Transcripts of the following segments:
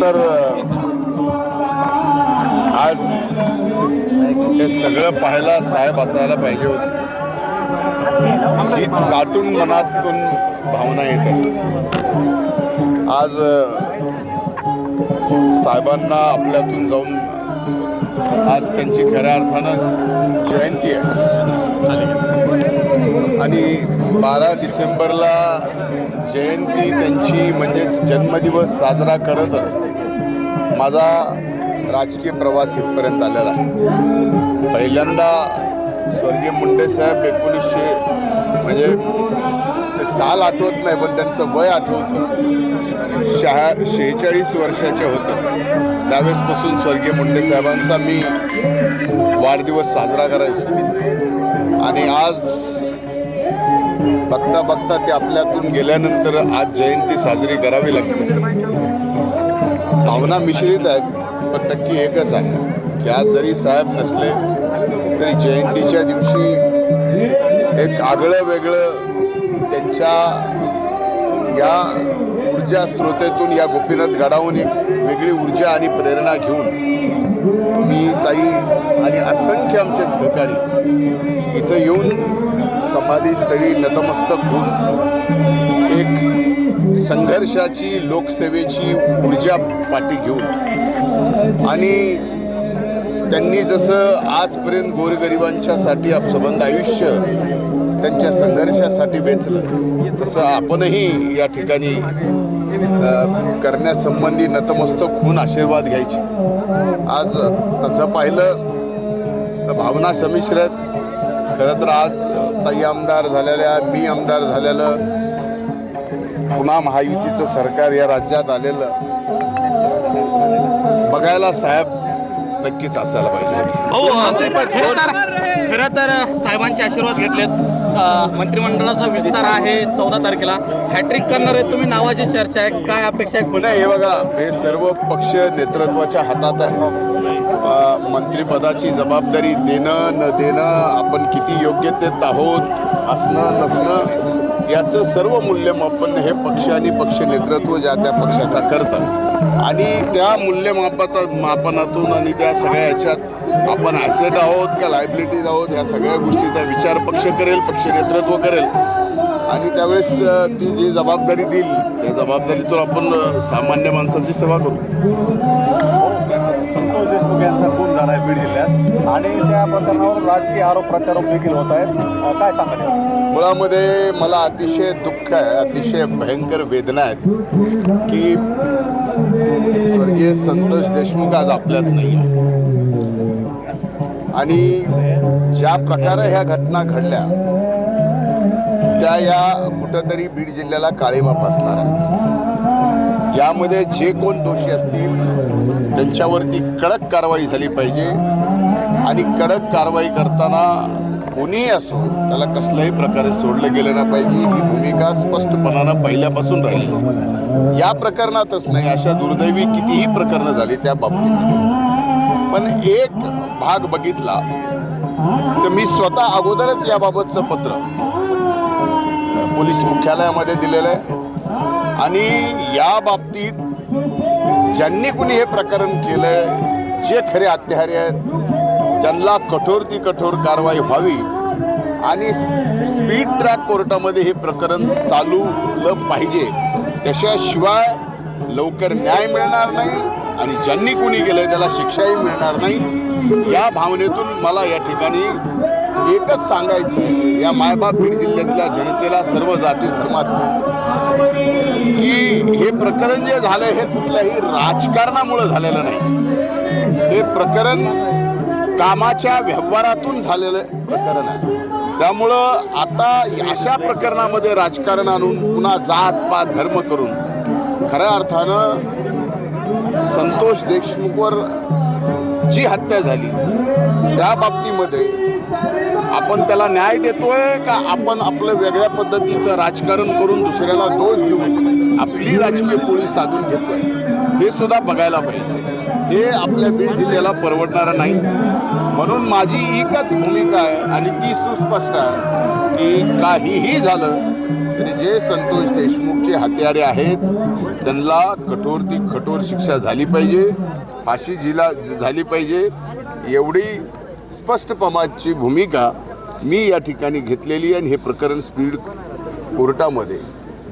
तर आज हे सगळं पाहायला साहेब असायला पाहिजे होते. हीच दाटून मनातून भावना येते. आज साहेबांना आपल्यातून जाऊन आज त्यांची खऱ्या अर्थानं जयंती आहे आणि 12 डिसेंबरला जयंती त्यांची म्हणजेच जन्मदिवस साजरा करतच माझा राजकीय प्रवास इथपर्यंत आलेला आहे. पहिल्यांदा स्वर्गीय मुंडे साहेब 1900 म्हणजे ते साल आठवत नाही पण त्यांचं वय आठवतं. 46 वर्षाचे होते. त्यावेळेसपासून स्वर्गीय मुंडे साहेबांचा मी वाढदिवस साजरा करायचो आणि आज बघता बघता ते आपल्यातून गेल्यानंतर आज जयंती साजरी करावी लागते. भावना मिश्रित आहेत पण नक्की एकच आहे की आज जरी साहेब नसले तरी जयंतीच्या दिवशी एक आगळं वेगळं त्यांच्या या ऊर्जा स्रोतातून या गोपीनाथ गडावून एक वेगळी ऊर्जा आणि प्रेरणा घेऊन मी ताई आणि असंख्य आमचे सहकारी इथं येऊन समाधीस्थळी नतमस्तक होऊन एक संघर्षाची लोकसेवेची ऊर्जा पाठी घेऊन आणि त्यांनी जसं आजपर्यंत गोरगरिबांच्यासाठी आपसबंध आयुष्य त्यांच्या संघर्षासाठी वेचलं तसं आपणही या ठिकाणी करण्यासंबंधी नतमस्तक होऊन आशीर्वाद घ्यायचे. आज तसं पाहिलं तर भावना संमिश्र आहेत. खरं तर आज ताई आमदार झालेल्या, मी आमदार झालेलं, पुन्हा महायुतीचं सरकार या राज्यात आलेलं बघायला साहेब नक्कीच असायला पाहिजे. खरं तर साहेबांचे आशीर्वाद घेतलेत. मंत्रिमंडळाचा विस्तार आहे 14 तारखेला. हॅट्रिक करणार आहे तुम्ही नावाची चर्चा आहे. काय अपेक्षा आहे? नाही, हे बघा, हे सर्व पक्ष नेतृत्वाच्या हातात आहे. मंत्रिपदाची जबाबदारी देणं न देणं, आपण किती योग्यतेत आहोत, असणं नसणं, याचं सर्व मूल्यमापन हे पक्ष आणि पक्ष नेतृत्व ज्या त्या पक्षाचा करतं आणि त्या मापनातून आणि त्या सगळ्या ह्याच्यात आपण ॲसेट आहोत का लायबिलिटीज आहोत ह्या सगळ्या गोष्टीचा विचार पक्ष करेल, पक्ष नेतृत्व करेल आणि त्यावेळेस ती जी जबाबदारी देईल त्या जबाबदारीतून आपण सामान्य माणसाची सेवा करू. संतोष देशमुख यांचा खून झाला आहे बीड जिल्ह्यात आणि त्या प्रकरणावर राजकीय आरोप प्रत्यारोप देखील होत आहेत. काय सांगाल? मुळामध्ये मला अतिशय दुःख आहे, अतिशय भयंकर वेदना आहेत की स्वर्गीय संतोष देशमुख आज आपल्यात नाही आहे आणि ज्या प्रकारे ह्या घटना घडल्या त्या या कुठंतरी बीड जिल्ह्याला काळीमा फासणार आहेत. यामध्ये जे कोण दोषी असतील त्यांच्यावरती कडक कारवाई झाली पाहिजे आणि कडक कारवाई करताना कोणीही असो त्याला कसल्याही प्रकारे सोडलं गेलं नाही पाहिजे. ही भूमिका स्पष्टपणानं पहिल्यापासून राहिली. या प्रकरणातच नाही, अशा दुर्दैवी कितीही प्रकरणं झाली त्या बाबतीमध्ये. पण एक भाग बघितला तर मी स्वतः अगोदरच याबाबतचं पत्र पोलीस मुख्यालयामध्ये दिलेलं आहे आणि या बाबतीत ज्यांनी कुणी हे प्रकरण केलंय, जे खरे हत्यारे आहेत त्यांना कठोर ती कठोर कारवाई व्हावी आणि स्पीड ट्रॅक कोर्टामध्ये हे प्रकरण चालवलं पाहिजे. त्याच्याशिवाय लवकर न्याय मिळणार नाही आणि ज्यांनी कुणी केलंय त्याला शिक्षाही मिळणार नाही. या भावनेतून मला या ठिकाणी एकच सांगायचं आहे या मायबाप बीड जिल्ह्यातल्या जनतेला, सर्व जाती धर्मातल्या, की हे प्रकरण जे झालंय हे कुठल्याही राजकारणामुळे झालेलं नाही. हे प्रकरण कामाच्या व्यवहारातून झालेलं प्रकरण आहे. त्यामुळं आता अशा प्रकरणामध्ये राजकारण आणून पुन्हा जात पात धर्म करून खऱ्या अर्थानं संतोष देशमुखवर जी हत्या झाली त्या बाबतीमध्ये आपण त्याला न्याय देतोय का आपण आपलं वेगळ्या पद्धतीचं राजकारण करून दुसऱ्याला दोष देऊन आपली राजकीय पोळी साधून घेतोय हे सुद्धा बघायला पाहिजे. हे आपल्या बीड जिल्ह्याला परवडणारं नाही. म्हणून माझी एकच भूमिका आहे आणि ती सुस्पष्ट आहे की काहीही झालं आणि जे संतोष देशमुखचे हत्यारे आहेत त्यांना कठोरती कठोर शिक्षा झाली पाहिजे, फाशी झाली पाहिजे, एवढी स्पष्टपणाची भूमिका मी या ठिकाणी घेतलेली. आणि हे प्रकरण स्पीड कोर्टामध्ये,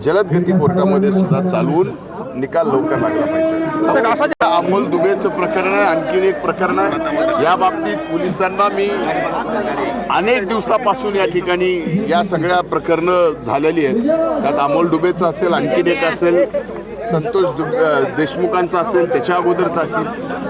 जलदगती कोर्टामध्ये सुद्धा चालवून निकाल लवकर लागला पाहिजे. अमोल दुबेचं प्रकरण आहे, आणखीन एक प्रकरण आहे. या बाबतीत पोलिसांना मी अनेक दिवसापासून या ठिकाणी या सगळ्या प्रकरणं झालेली आहेत. त्यात अमोल दुबेचं असेल, आणखीन एक असेल, संतोष देशमुखांचं असेल, त्याच्या अगोदरचं असेल,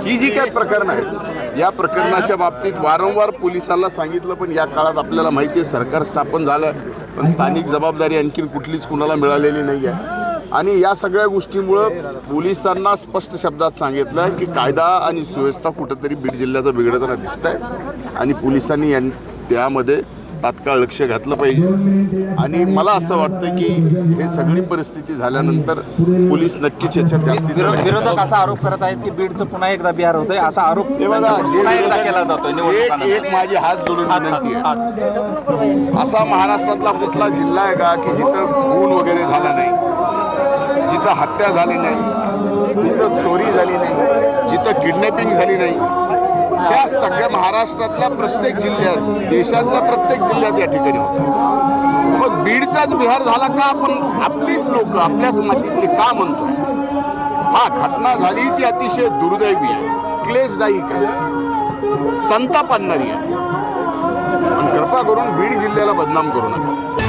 ही जी काही प्रकरणं आहेत या प्रकरणाच्या बाबतीत वारंवार पोलिसांना सांगितलं. पण या काळात आपल्याला माहिती आहे सरकार स्थापन झालं, पण स्थानिक जबाबदारी आणखीन कुठलीच कुणाला मिळालेली नाही आहे. आणि या सगळ्या गोष्टीमुळं पोलिसांना स्पष्ट शब्दात सांगितलं की कायदा आणि सुव्यवस्था कुठंतरी बीड जिल्ह्याचा बिघडताना दिसत आहे आणि पोलिसांनी त्यामध्ये तात्काळ लक्ष घातलं पाहिजे. आणि मला असं वाटतं की हे सगळी परिस्थिती झाल्यानंतर पोलीस नक्कीच याच्यात जास्तीत विरोधक असा आरोप करत आहेत की बीडचं पुन्हा एकदा बिहार होतंय, असा आरोप पुन्हा एकदा केला जातोय. एक माझी हात जोडून विनंती आहे, असा महाराष्ट्रातला कुठला जिल्हा आहे का की जिथं खून वगैरे झाला नाही, जिथं हत्या झाली नाही, जिथं चोरी झाली नाही, जिथं किडनॅपिंग झाली नाही, त्या सगळ्या महाराष्ट्रातल्या प्रत्येक जिल्ह्यात, देशातल्या प्रत्येक जिल्ह्यात या ठिकाणी होतं. मग बीडचाच बिहार झाला का आपण आपलीच लोक आपल्याच मातीतली का म्हणतो? हा, घटना झाली ती अतिशय दुर्दैवी आहे, क्लेशदायक आहे, संताप आणणारी आहे. पण कृपा करून बीड जिल्ह्याला बदनाम करू नका.